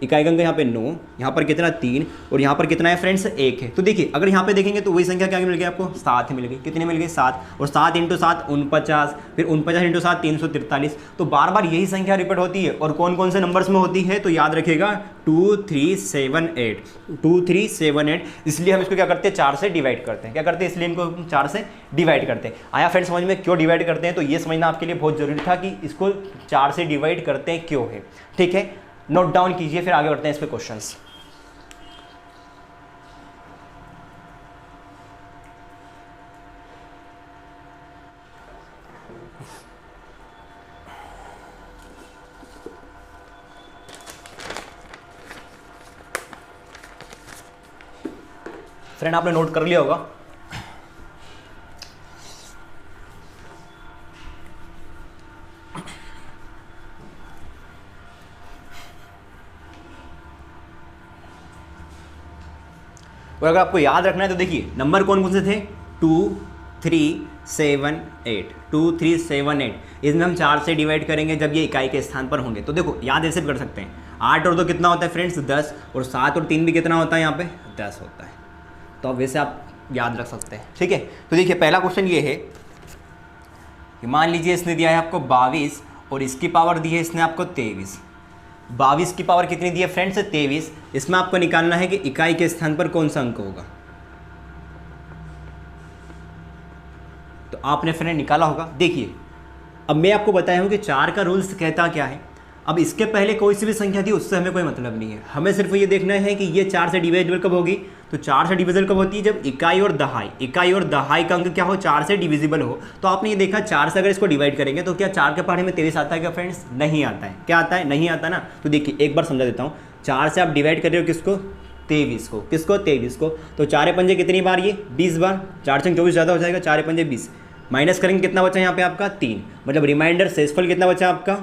इकाई का अंक यहाँ पे 9, यहाँ पर कितना 3 और यहाँ पर कितना है फ्रेंड्स 1 है। तो देखिए अगर यहाँ पे देखेंगे तो वही संख्या क्या मिल गई आपको 7 मिल गई, कितनी मिल गई 7, और 7 इंटू 7 49, फिर 49 इंटू 7 343। तो बार बार यही संख्या रिपीट होती है और कौन कौन से नंबर्स में होती है तो याद रखिएगा 2378, इसलिए हम इसको क्या करते हैं 4 से डिवाइड करते हैं। क्या करते हैं इसलिए इनको 4 से डिवाइड करते हैं। आया फ्रेंड्स समझ में क्यों डिवाइड करते हैं, तो ये समझना आपके लिए बहुत जरूरी था कि इसको 4 से डिवाइड करते हैं क्यों है, ठीक है। नोट डाउन कीजिए, फिर आगे बढ़ते हैं इस पे क्वेश्चंस। फ्रेंड आपने नोट कर लिया होगा, और अगर आपको याद रखना है तो देखिए नंबर कौन कौन से थे 2 3 7 8, 2 3 7 8। इसमें हम 4 से डिवाइड करेंगे जब ये इकाई के स्थान पर होंगे। तो देखो याद ऐसे भी कर सकते हैं, 8 और 2 कितना होता है फ्रेंड्स 10, और 7 और 3 भी कितना होता है यहाँ पे 10 होता है। तो अब वैसे आप याद रख सकते हैं, ठीक है। तो देखिए पहला क्वेश्चन ये है कि मान लीजिए इसने दिया है आपको 22 और इसकी पावर दी है इसने आपको 23। 22 की पावर कितनी दी है फ्रेंड्स 23। इसमें आपको निकालना है कि इकाई के स्थान पर कौन सा अंक होगा। तो आपने फ्रेंड निकाला होगा। देखिए अब मैं आपको बताया हूं कि 4 का रूल्स कहता क्या है। अब इसके पहले कोई सी भी संख्या थी उससे हमें कोई मतलब नहीं है, हमें सिर्फ ये देखना है कि ये 4 से डिविजिबल कब होगी। तो 4 से डिविजिबल कब होती है जब इकाई और दहाई का अंक क्या हो 4 से डिविजिबल हो। तो आपने ये देखा 4 से अगर इसको डिवाइड करेंगे तो क्या 4 के पहाड़े में 23 आता है क्या फ्रेंड्स, नहीं आता है। क्या आता है, नहीं आता ना। तो देखिए एक बार समझा देता हूँ, 4 से आप डिवाइड कर रहे हो किसको 23 को, किसको 23 को। तो 4 पंजे कितनी बार ये 20 बार, 4 से 24 ज़्यादा हो जाएगा, 4 पंजे 20 माइनस करेंगे कितना बचा यहाँ पे आपका 3, मतलब रिमाइंडर शेषफल कितना बचा आपका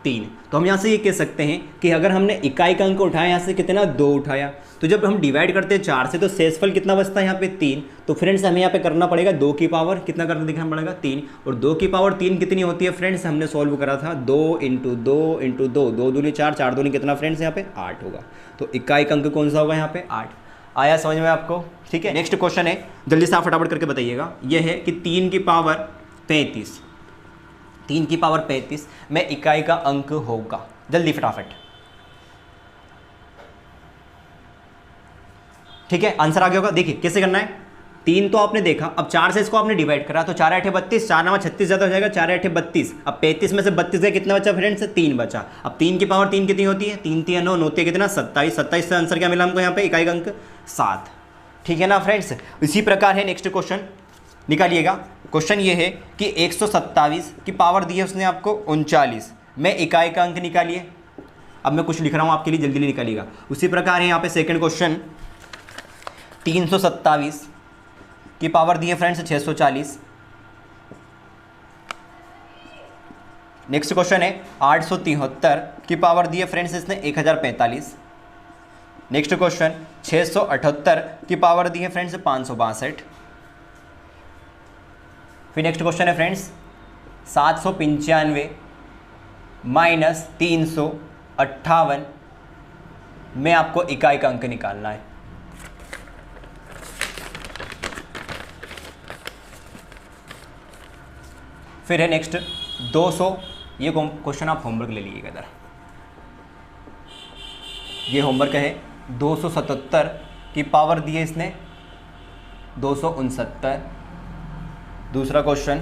3। तो हम यहाँ से ये कह सकते हैं कि अगर हमने इकाई का अंक उठाया यहाँ से कितना 2 उठाया, तो जब हम डिवाइड करते हैं 4 से तो शेषफल कितना बचता है यहाँ पे 3। तो फ्रेंड्स हमें यहाँ पे करना पड़ेगा 2 की पावर कितना करना दिखाना पड़ेगा 3, और 2 की पावर 3 कितनी होती है फ्रेंड्स, हमने सॉल्व करा था 2 इंटू 2 इंटू 2, 2 दूनी 4, 4 दूनी कितना फ्रेंड्स यहाँ पे 8 होगा। तो इकाई का अंक कौन सा होगा यहाँ पे 8। आया समझ में आपको, ठीक है। नेक्स्ट क्वेश्चन है, जल्दी से आप फटाफट करके बताइएगा। यह है कि 3 की पावर 35, 3 की पावर 35 में इकाई का अंक होगा। जल्दी फटाफट। ठीक है, आंसर आ गया होगा। देखिए कैसे करना है, 3 तो आपने देखा, अब 4 से इसको आपने डिवाइड करा तो 4 8 32, 4 9 36 ज़्यादा हो जाएगा, 4 8 32। अब 35 में से 32 का कितना बचा फ्रेंड्स, 3 बचा। अब 3 की पावर 3 कितनी होती है, 3 3 9 9 कितना 27, 27 से आंसर क्या मिला हमको यहाँ पे इकाई अंक 7। ठीक है ना फ्रेंड्स। इसी प्रकार है नेक्स्ट क्वेश्चन, निकालिएगा। क्वेश्चन ये है कि 127 की पावर दी है उसने आपको 39 में इकाई का अंक निकालिए। अब मैं कुछ लिख रहा हूँ आपके लिए, जल्दी जल्दी निकालिएगा। उसी प्रकार है यहाँ पे सेकंड क्वेश्चन, 327 की पावर दी है फ्रेंड्स 640। नेक्स्ट क्वेश्चन है 873 की पावर दी है फ्रेंड्स इसने 1045। नेक्स्ट क्वेश्चन 678 की पावर दी है फ्रेंड्स 562। फिर नेक्स्ट क्वेश्चन है फ्रेंड्स 795 माइनस 358 में आपको इकाई का अंक निकालना है। फिर है नेक्स्ट 200, ये क्वेश्चन आप होमवर्क ले लीजिएगा इधर, ये होमवर्क है। 277 की पावर दी है इसने 269। दूसरा क्वेश्चन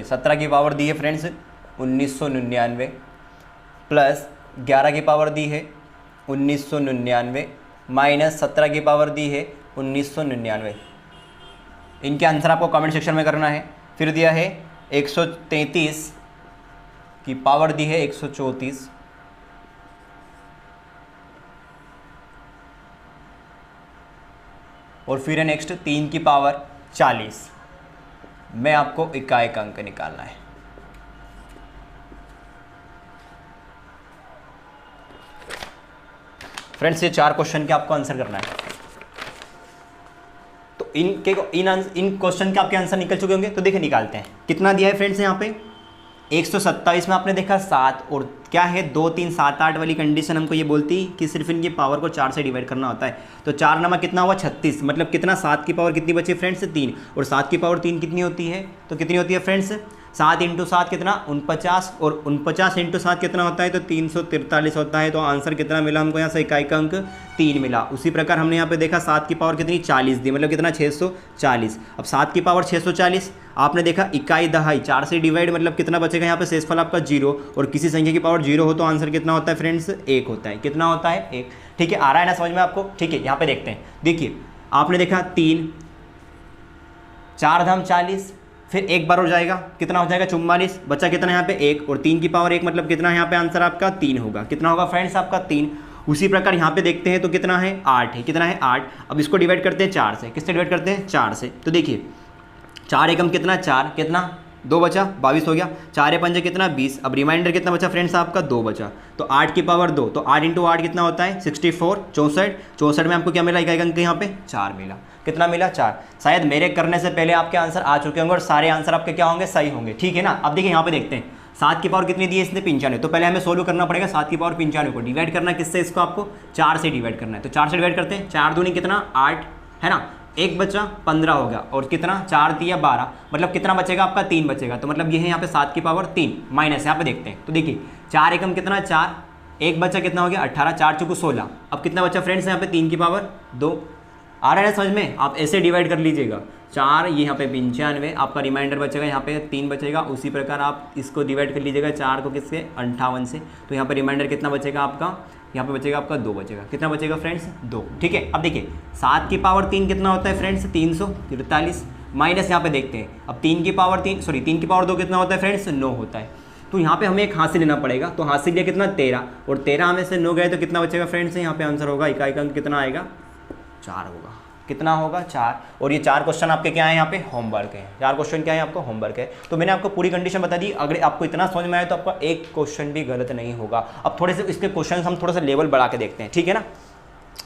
17 की पावर दी है फ्रेंड्स 1999 प्लस 11 की पावर दी है 1999 माइनस 17 की पावर दी है 1999। इनके आंसर आपको कमेंट सेक्शन में करना है। फिर दिया है 133 की पावर दी है 134। और फिर है नेक्स्ट 3 की पावर 40 में आपको इकाई का अंक निकालना है। फ्रेंड्स ये 4 क्वेश्चन के आपको आंसर करना है। तो इन क्वेश्चन के आपके आंसर निकल चुके होंगे। तो देखिए निकालते हैं, कितना दिया है फ्रेंड्स यहाँ पे 127 में आपने देखा 7, और क्या है 2 3 7 8 वाली कंडीशन हमको ये बोलती कि सिर्फ इनकी पावर को 4 से डिवाइड करना होता है। तो 4 नमा कितना हुआ 36, मतलब कितना 7 की पावर कितनी बची फ्रेंड्स 3, और 7 की पावर 3 कितनी होती है, तो कितनी होती है फ्रेंड्स 7 इंटू 7 कितना 49, और 49 इंटू 7 कितना होता है, तो 343 होता है। तो आंसर कितना मिला हमको यहाँ से इकाई का अंक 3 मिला। उसी प्रकार हमने यहाँ पे देखा 7 की पावर कितनी 40 दी, मतलब कितना 640। अब 7 की पावर 640 आपने देखा इकाई दहाई 4 से डिवाइड, मतलब कितना बचेगा यहाँ पे शेषफल आपका 0, और किसी संख्या की पावर 0 हो तो आंसर कितना होता है फ्रेंड्स 1 होता है। कितना होता है 1। ठीक है, आ रहा है ना समझ में आपको। ठीक है, यहाँ पे देखते हैं। देखिए आपने देखा 3 4 धाम 40, फिर एक बार हो जाएगा, कितना हो जाएगा 44, बचा कितना यहाँ पे 1, और 3 की पावर 1 मतलब कितना यहाँ पे आंसर आपका 3 होगा। कितना होगा फ्रेंड्स आपका 3। उसी प्रकार यहाँ पे देखते हैं तो कितना है 8 है, कितना है 8। अब इसको डिवाइड करते हैं 4 से, किससे डिवाइड करते हैं 4 से। तो देखिए 4 एकम कितना 4, कितना 2 बचा 22 हो गया, 4 पंजे कितना 20। अब रिमाइंडर कितना बचा फ्रेंड्स आपका 2 बचा, तो 8 की पावर 2, तो 8 इंटू 8 कितना होता है 64, 64 में आपको क्या मिला इकाई अंक यहाँ पे 4 मिला। कितना मिला 4। शायद मेरे करने से पहले आपके आंसर आ चुके होंगे और सारे आंसर आपके क्या होंगे सही होंगे। ठीक है ना। अब देखिए यहाँ पे देखते हैं 7 की पावर कितनी दी है इसने 95, तो पहले हमें सोल्व करना पड़ेगा 7 की पावर 95 को डिवाइड करना किससे, इसको आपको 4 से डिवाइड करना है। तो 4 से डिवाइड करते हैं, 4 दूनी कितना 8 है ना, 1 बचा 15 हो गया, और कितना 4 दिया 12, मतलब कितना बचेगा आपका 3 बचेगा। तो मतलब ये है यहाँ पे 7 की पावर 3 माइनस, यहाँ पे देखते हैं तो देखिए 4 एकम कितना 4, 1 बचा कितना हो गया 18, 4 चुकू 16। अब कितना बचा फ्रेंड्स यहाँ पे 3 की पावर 2। आ रहा है समझ में, आप ऐसे डिवाइड कर लीजिएगा 4 ये यहाँ पे 95, आपका रिमाइंडर बचेगा यहाँ पे 3 बचेगा। उसी प्रकार आप इसको डिवाइड कर लीजिएगा 4 को किससे 58 से, तो यहाँ पे रिमाइंडर कितना बचेगा आपका, यहाँ पे बचेगा आपका 2 बचेगा। कितना बचेगा फ्रेंड्स 2। ठीक है, अब देखिए 7 की पावर 3 कितना होता है फ्रेंड्स 343, माइनस यहाँ पे देखते हैं अब 3 की पावर 2 कितना होता है फ्रेंड्स 9 होता है। तो यहाँ पे हमें एक हाथ से लेना पड़ेगा, तो हाथ से लिया कितना 13, और 13 में से 9 गए तो कितना बचेगा फ्रेंड्स, यहाँ पे आंसर होगा इकाई का अंक कितना आएगा 4 होगा। कितना होगा 4। और ये 4 क्वेश्चन आपके क्या है यहाँ पे होमवर्क है, 4 क्वेश्चन क्या है आपको होमवर्क है। तो मैंने आपको पूरी कंडीशन बता दी। अगर आपको इतना समझ में आए तो आपका एक क्वेश्चन भी गलत नहीं होगा। अब थोड़े से इसके क्वेश्चन हम थोड़ा सा लेवल बढ़ा के देखते हैं, ठीक है ना,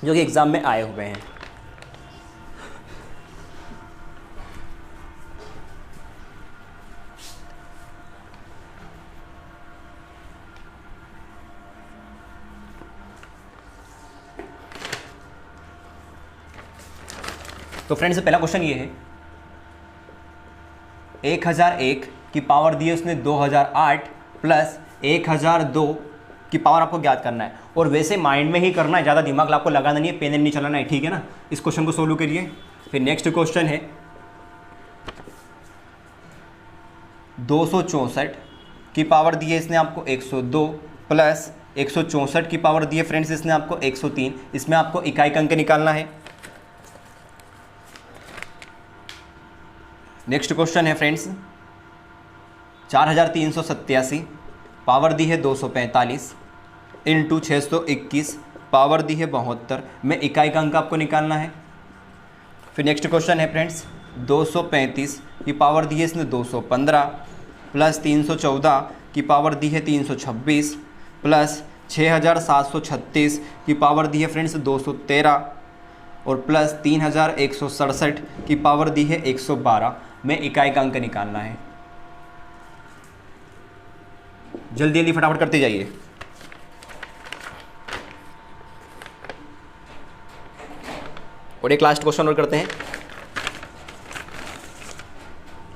जो कि एग्जाम में आए हुए हैं। तो फ्रेंड्स पहला क्वेश्चन ये है 1001 की पावर दी है उसने 2008 प्लस 1002 की पावर आपको ज्ञात करना है। और वैसे माइंड में ही करना है, ज़्यादा दिमाग आपको लगाना नहीं है, पेन नहीं चलाना है, ठीक है ना। इस क्वेश्चन को सोल्व करिए। फिर नेक्स्ट क्वेश्चन है 264 की पावर दी है इसने आपको 102 प्लस 164 की पावर दी है फ्रेंड्स इसने आपको 103। इसमें आपको इकाई अंक निकालना है। नेक्स्ट क्वेश्चन है फ्रेंड्स 4387 पावर दी है 245 इंटू 621 पावर दी है 72 में इकाई का अंक आपको निकालना है। फिर नेक्स्ट क्वेश्चन है फ्रेंड्स 235 की पावर दी है इसने 215 प्लस 314 की पावर दी है 326 प्लस 6736 की पावर दी है फ्रेंड्स 213 और प्लस 3167 की पावर दी है 112 में इकाई का अंक निकालना है। जल्दी जल्दी फटाफट करते जाइए। और एक लास्ट क्वेश्चन और करते हैं।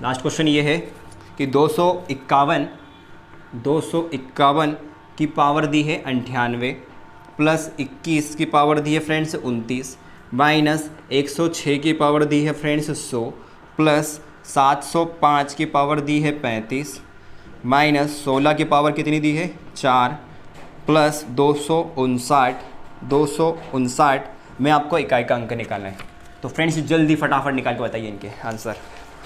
लास्ट क्वेश्चन ये है कि 251 की पावर दी है 98 प्लस 21 की पावर दी है फ्रेंड्स 29 माइनस 106 की पावर दी है फ्रेंड्स 100 प्लस 705 की पावर दी है 35 माइनस 16 की पावर कितनी दी है 4 प्लस 259 में आपको इकाई का अंक निकालना है। तो फ्रेंड्स जल्दी फटाफट निकाल के बताइए इनके आंसर,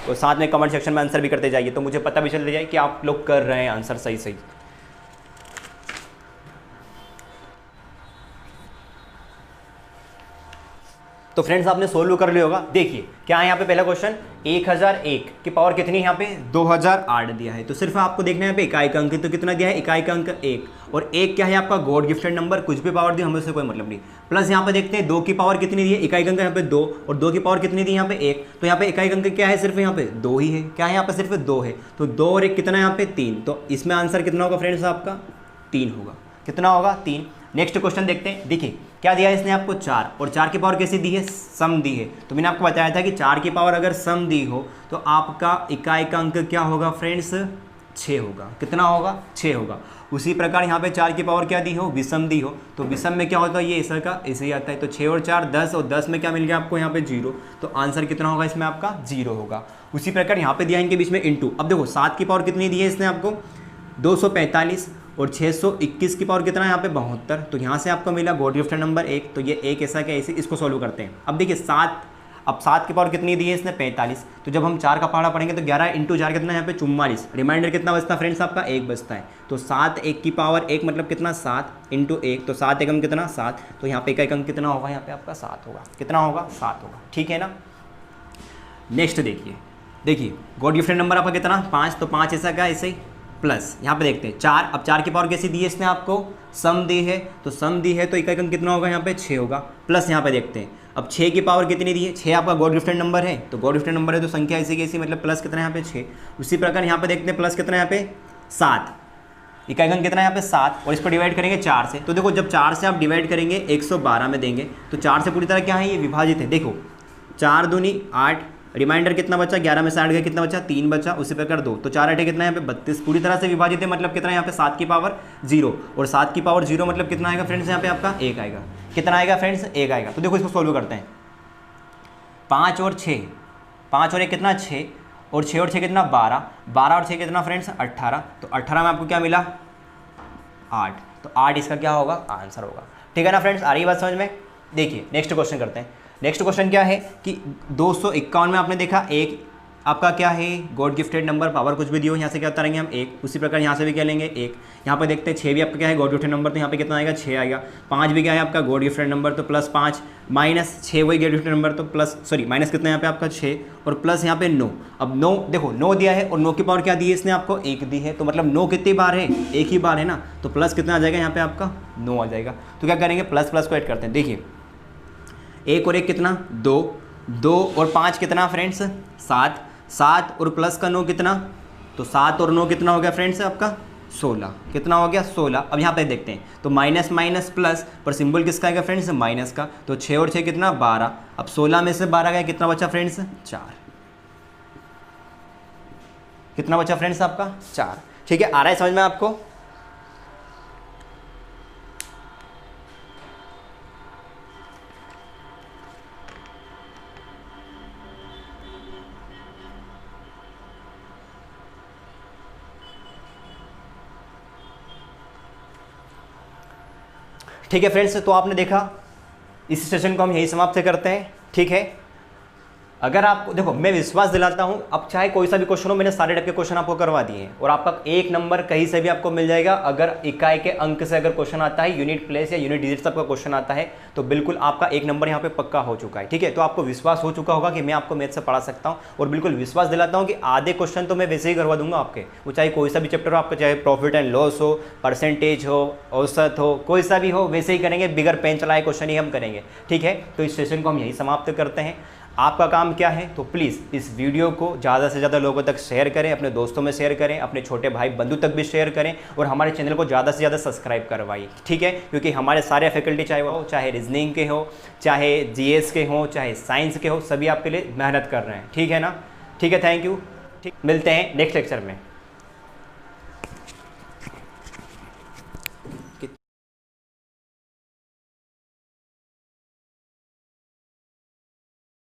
और साथ में कमेंट सेक्शन में आंसर भी करते जाइए, तो मुझे पता भी चल जाए कि आप लोग कर रहे हैं आंसर सही सही। तो फ्रेंड्स आपने सोल्व कर लिया होगा। देखिए क्या है यहाँ पे, पहला क्वेश्चन 1001 की पावर कितनी है यहाँ पे 2008 दिया है, तो सिर्फ आपको देखना है यहाँ पे इकाई का अंक, तो कितना दिया है इकाई का अंक 1, और 1 क्या है आपका गॉड गिफ्टेड नंबर, कुछ भी पावर दी हमें उससे कोई मतलब नहीं। प्लस यहाँ पे देखते हैं 2 की पावर कितनी दी है, इकाई का अंक यहाँ पे 2, और 2 की पावर कितनी दी यहाँ पे 1, तो यहाँ पे इकाई का अंक क्या है सिर्फ यहाँ पे 2 ही है। क्या है यहाँ पे सिर्फ 2 है, तो 2 और 1 कितना है यहाँ पे 3, तो इसमें आंसर कितना होगा फ्रेंड्स आपका 3 होगा। कितना होगा 3। नेक्स्ट क्वेश्चन देखते हैं। देखिए क्या दिया है इसने आपको 4, और 4 की पावर कैसी दी है सम दी है, तो मैंने आपको बताया था कि 4 की पावर अगर सम दी हो तो आपका इकाई का अंक क्या होगा फ्रेंड्स 6 होगा। कितना होगा 6 होगा। उसी प्रकार यहाँ पे 4 की पावर क्या दी हो विषम दी हो, तो विषम में क्या होता है ये ऐसा का ऐसे ही आता है, तो 6 और 4 10, और 10 में क्या मिल गया आपको यहाँ पे 0, तो आंसर कितना होगा इसमें आपका 0 होगा। उसी प्रकार यहाँ पे दिया इनके बीच में इंटू। अब देखो 7 की पावर कितनी दी है इसने आपको 245, और 621 की पावर कितना है यहाँ पे 72, तो यहाँ से आपको मिला गॉड गिफ्टेड नंबर 1, तो ये एक ऐसा क्या ऐसे इसको सॉल्व करते हैं। अब देखिए 7 की पावर कितनी दी है इसने 45, तो जब हम 4 का पहाड़ा पढ़ेंगे तो 11 इंटू 4 कितना है यहाँ पे 44, रिमाइंडर कितना बचता है फ्रेंड्स आपका 1 बचता है, तो 7 1 की पावर 1 मतलब कितना 7 इंटू 1, तो 7 एकम कितना 7, तो यहाँ पे इकाई अंक कितना होगा यहाँ पे आपका 7 होगा। कितना होगा 7 होगा, ठीक है ना। नेक्स्ट देखिए गॉड गिफ्टेड नंबर आपका कितना 5, तो 5 ऐसा क्या ऐसे ही प्लस यहाँ पे देखते हैं 4। अब 4 की पावर कैसी दी है इसने आपको सम दी है, तो सम दी है तो इकाई अंक कितना होगा यहाँ पे 6 होगा। प्लस यहाँ पे देखते हैं अब 6 की पावर कितनी दी है 6 आपका गॉड गिफ्टेड नंबर है, तो गॉड गिफ्टेड नंबर है तो संख्या ऐसी कैसी मतलब प्लस कितना यहाँ पे 6। उसी प्रकार यहाँ पे देखते हैं प्लस कितना यहाँ पे 7, इकाई अंक कितना यहाँ पे 7, और इसको डिवाइड करेंगे 4 से, तो देखो जब 4 से आप डिवाइड करेंगे 112 में देंगे, तो 4 से पूरी तरह क्या है ये विभाजित है। देखो 4 दूनी 8, रिमाइंडर कितना बचा 11 में से 8 गया कितना बचा 3 बचा, उसी प्रकार 2, तो 4 8 कितना है यहाँ पे 32, पूरी तरह से विभाजित है, मतलब कितना है यहाँ पे 7 की पावर 0, और 7 की पावर 0 मतलब कितना आएगा फ्रेंड्स यहाँ पे आपका 1 आएगा। कितना आएगा फ्रेंड्स 1 आएगा। तो देखो इसको सोल्व करते हैं। 5 और 6, 5 और 1 कितना 6, और 6 और 6 कितना 12, 12 और 6 कितना फ्रेंड्स 18, तो 18 में आपको क्या मिला 8, तो 8 इसका क्या होगा आंसर होगा। ठीक है ना फ्रेंड्स, आ रही बात समझ में। देखिए नेक्स्ट क्वेश्चन करते हैं। नेक्स्ट क्वेश्चन क्या है कि 251 में आपने देखा 1 आपका क्या है गॉड गिफ्टेड नंबर, पावर कुछ भी दियो, यहाँ से क्या उतारेंगे हम 1, उसी प्रकार यहाँ से भी क्या लेंगे 1। यहाँ पे देखते हैं 6 भी आपका क्या है गॉड गिफ्टेड नंबर, तो यहाँ पे कितना आएगा 6 आएगा। 5 भी क्या है आपका गॉड गिफ्टेड नंबर, तो प्लस 5 माइनस 6 वही गॉड गिफ्टेड नंबर, तो प्लस सॉरी माइनस कितना यहाँ पे आपका 6, और प्लस यहाँ पे 9। अब 9 देखो 9 दिया है और 9 की पावर क्या दी है इसने आपको 1 दी है, तो मतलब 9 कितनी बार है 1 ही बार है ना, तो प्लस कितना आ जाएगा यहाँ पे आपका 9 आ जाएगा। तो क्या करेंगे प्लस प्लस को ऐड करते हैं। देखिए 1 और 1 कितना 2, 2 और 5 कितना फ्रेंड्स 7, 7 और प्लस का 9 कितना, तो 7 और 9 कितना हो गया फ्रेंड्स आपका 16, कितना हो गया 16। अब यहाँ पे देखते हैं तो माइनस माइनस प्लस, पर सिंबल किसका आएगा फ्रेंड्स माइनस का, तो 6 और 6 कितना 12, अब 16 में से 12 गया कितना बचा फ्रेंड्स 4। कितना बचा फ्रेंड्स आपका? 4। ठीक है, आ रहा है समझ में आपको? ठीक है फ्रेंड्स, तो आपने देखा, इस सेशन को हम यही समाप्त करते हैं। ठीक है, अगर आपको देखो, मैं विश्वास दिलाता हूं, अब चाहे कोई सा भी क्वेश्चन हो, मैंने सारे टाइप के क्वेश्चन आपको करवा दिए हैं और आपका 1 नंबर कहीं से भी आपको मिल जाएगा। अगर इकाई के अंक से अगर क्वेश्चन आता है, यूनिट प्लेस या यूनिट डिजिट का क्वेश्चन आता है, तो बिल्कुल आपका 1 नंबर यहाँ पे पक्का हो चुका है। ठीक है, तो आपको विश्वास हो चुका होगा कि मैं आपको मैथ से पढ़ा सकता हूँ, और बिल्कुल विश्वास दिलाता हूँ कि आधे क्वेश्चन तो मैं वैसे ही करवा दूंगा आपके, वो चाहे कोई सा भी चैप्टर हो आपका, चाहे प्रॉफिट एंड लॉस हो, परसेंटेज हो, औसत हो, कोई सा भी हो, वैसे ही करेंगे, बिगर पेन चलाए क्वेश्चन ही हम करेंगे। ठीक है, तो इस सेशन को हम यही समाप्त करते हैं। आपका काम क्या है, तो प्लीज़ इस वीडियो को ज़्यादा से ज़्यादा लोगों तक शेयर करें, अपने दोस्तों में शेयर करें, अपने छोटे भाई बंधु तक भी शेयर करें, और हमारे चैनल को ज़्यादा से ज़्यादा सब्सक्राइब करवाइए। ठीक है, क्योंकि हमारे सारे फैकल्टी, चाहे वो चाहे रीजनिंग के हो, चाहे जीएस के हो, चाहे साइंस के हो, सभी आपके लिए मेहनत कर रहे हैं। ठीक है ना? ठीक है, थैंक यू। ठीक, मिलते हैं नेक्स्ट लेक्चर में।